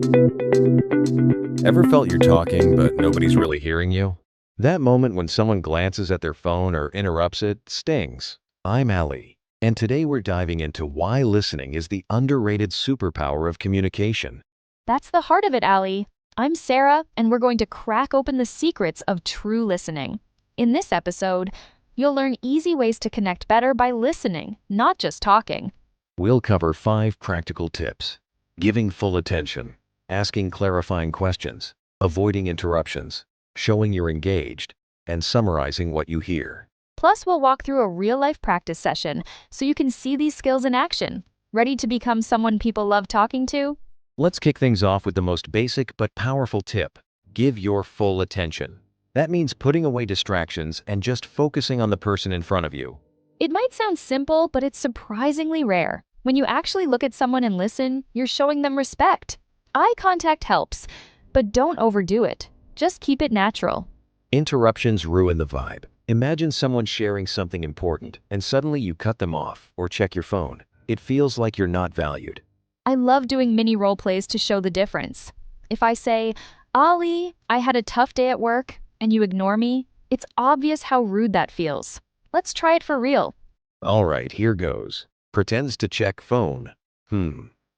Ever felt you're talking, but nobody's really hearing you? That moment when someone glances at their phone or interrupts it stings. I'm Ali, and today we're diving into why listening is the underrated superpower of communication. That's the heart of it, Allie. I'm Sarah, and we're going to crack open the secrets of true listening. In this episode, you'll learn easy ways to connect better by listening, not just talking. We'll cover 5 practical tips: giving full attention, asking clarifying questions, avoiding interruptions, showing you're engaged, and summarizing what you hear. Plus, we'll walk through a real-life practice session so you can see these skills in action. Ready to become someone people love talking to? Let's kick things off with the most basic but powerful tip: give your full attention. That means putting away distractions and just focusing on the person in front of you. It might sound simple, but it's surprisingly rare. When you actually look at someone and listen, you're showing them respect. Eye contact helps, but don't overdo it. Just keep it natural. Interruptions ruin the vibe. Imagine someone sharing something important and suddenly you cut them off or check your phone. It feels like you're not valued. I love doing mini role plays to show the difference. If I say, "Ollie, I had a tough day at work," and you ignore me, it's obvious how rude that feels. Let's try it for real. All right, here goes. Pretends to check phone.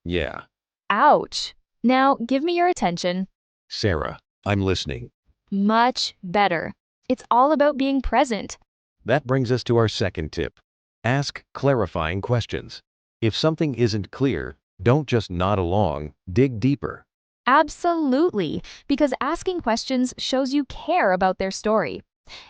Yeah. Ouch. Now, give me your attention. Sarah, I'm listening. Much better. It's all about being present. That brings us to our second tip. Ask clarifying questions. If something isn't clear, don't just nod along, dig deeper. Absolutely, because asking questions shows you care about their story.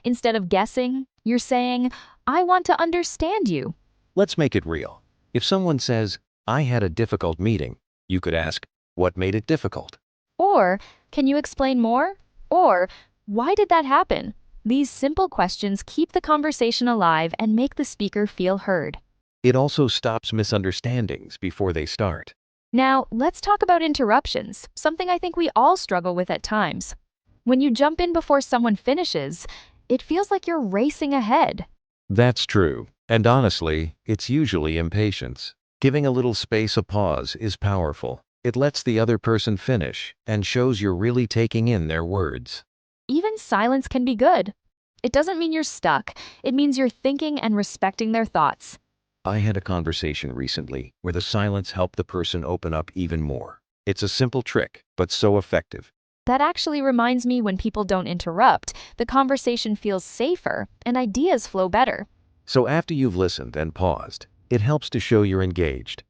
Instead of guessing, you're saying, "I want to understand you." Let's make it real. If someone says, I had a difficult meeting, you could ask, what made it difficult? Or, "Can you explain more?" Or, "Why did that happen?" These simple questions keep the conversation alive and make the speaker feel heard. It also stops misunderstandings before they start. Now, let's talk about interruptions, something I think we all struggle with at times. When you jump in before someone finishes, it feels like you're racing ahead. That's true. And honestly, it's usually impatience. Giving a little space, a pause, is powerful. It lets the other person finish and shows you're really taking in their words. Even silence can be good. It doesn't mean you're stuck, it means you're thinking and respecting their thoughts. I had a conversation recently where the silence helped the person open up even more. It's a simple trick, but so effective. That actually reminds me, when people don't interrupt, the conversation feels safer and ideas flow better. So after you've listened and paused, it helps to show you're engaged.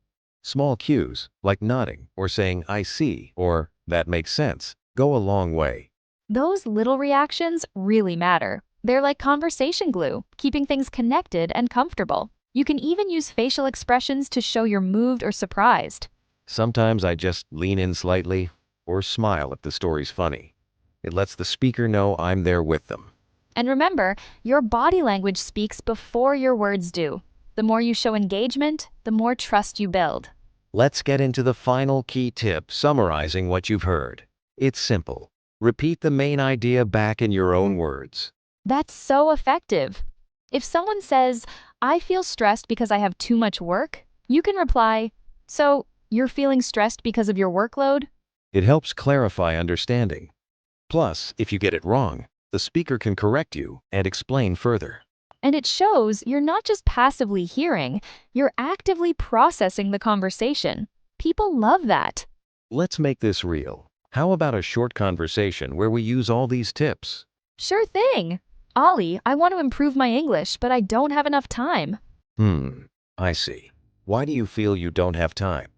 Small cues, like nodding or saying, I see, or that makes sense, go a long way. Those little reactions really matter. They're like conversation glue, keeping things connected and comfortable. You can even use facial expressions to show you're moved or surprised. Sometimes I just lean in slightly or smile if the story's funny. It lets the speaker know I'm there with them. And remember, your body language speaks before your words do. The more you show engagement, the more trust you build. Let's get into the final key tip, summarizing what you've heard. It's simple. Repeat the main idea back in your own words. That's so effective. If someone says, "I feel stressed because I have too much work," you can reply, "So, you're feeling stressed because of your workload?" It helps clarify understanding. Plus, if you get it wrong, the speaker can correct you and explain further. And it shows you're not just passively hearing, you're actively processing the conversation. People love that. Let's make this real. How about a short conversation where we use all these tips? Sure thing. "Ollie, I want to improve my English, but I don't have enough time." I see. Why do you feel you don't have time?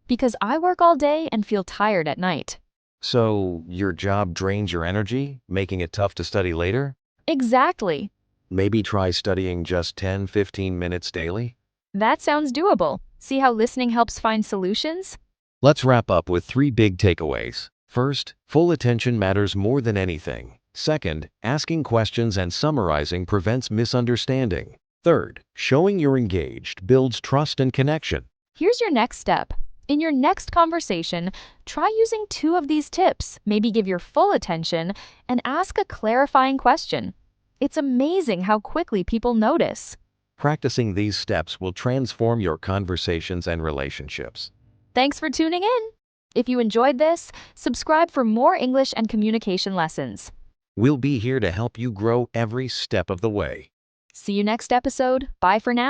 "Because I work all day and feel tired at night." So, your job drains your energy, making it tough to study later? Exactly. Maybe try studying just 10-15 minutes daily? That sounds doable. See how listening helps find solutions? Let's wrap up with 3 big takeaways. First, full attention matters more than anything. Second, asking questions and summarizing prevents misunderstanding. Third, showing you're engaged builds trust and connection. Here's your next step. In your next conversation, try using 2 of these tips. Maybe give your full attention and ask a clarifying question. It's amazing how quickly people notice. Practicing these steps will transform your conversations and relationships. Thanks for tuning in. If you enjoyed this, subscribe for more English and communication lessons. We'll be here to help you grow every step of the way. See you next episode. Bye for now.